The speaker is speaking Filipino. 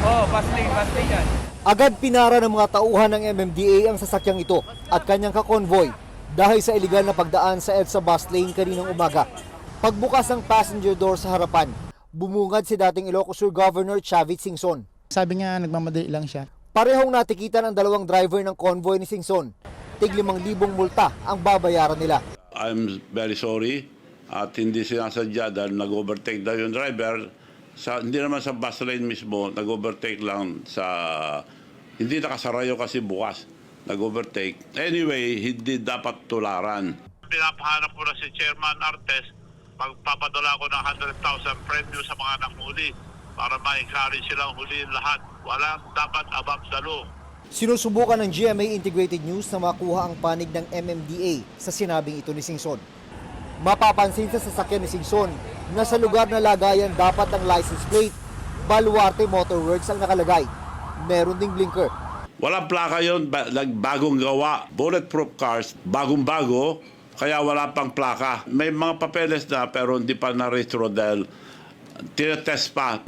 Oo, fast lane yan. Agad pinara ng mga tauhan ng MMDA ang sasakyang ito at kanyang kakonvoy dahil sa iligal na pagdaan sa EDSA bus lane kaninang umaga. Pagbukas ng passenger door sa harapan, bumungad si dating Ilocos Sur Governor Chavit Singson. Sabi nga nagmamadali lang siya. Parehong natikitan ang dalawang driver ng convoy ni Singson. Tig 5,000 multa ang babayaran nila. I'm very sorry at hindi sinasadya dahil nag-overtake daw yung driver. Hindi naman sa bus lane mismo, nag-overtake lang sa... Hindi nakasarayo kasi bukas, nag-overtake. Anyway, hindi dapat tularan. Pinapahanap ko na si Chairman Artes, magpapadala ko ng 100,000 premyo sa mga nanghuli para ma-encourage silang huliin lahat. Walang dapat above the law. Sinusubukan ng GMA Integrated News na makuha ang panig ng MMDA sa sinabing ito ni Singson. Mapapansin sa sasakyan ni Singson na sa lugar na lagayan dapat ang license plate, Baluarte Motorworks ang nakalagay. Meron ding blinker. Walang plaka yun, bagong gawa. Bulletproof cars, bagong-bago, kaya wala pang plaka. May mga papeles na pero hindi pa na-retro dahil tinetest pa.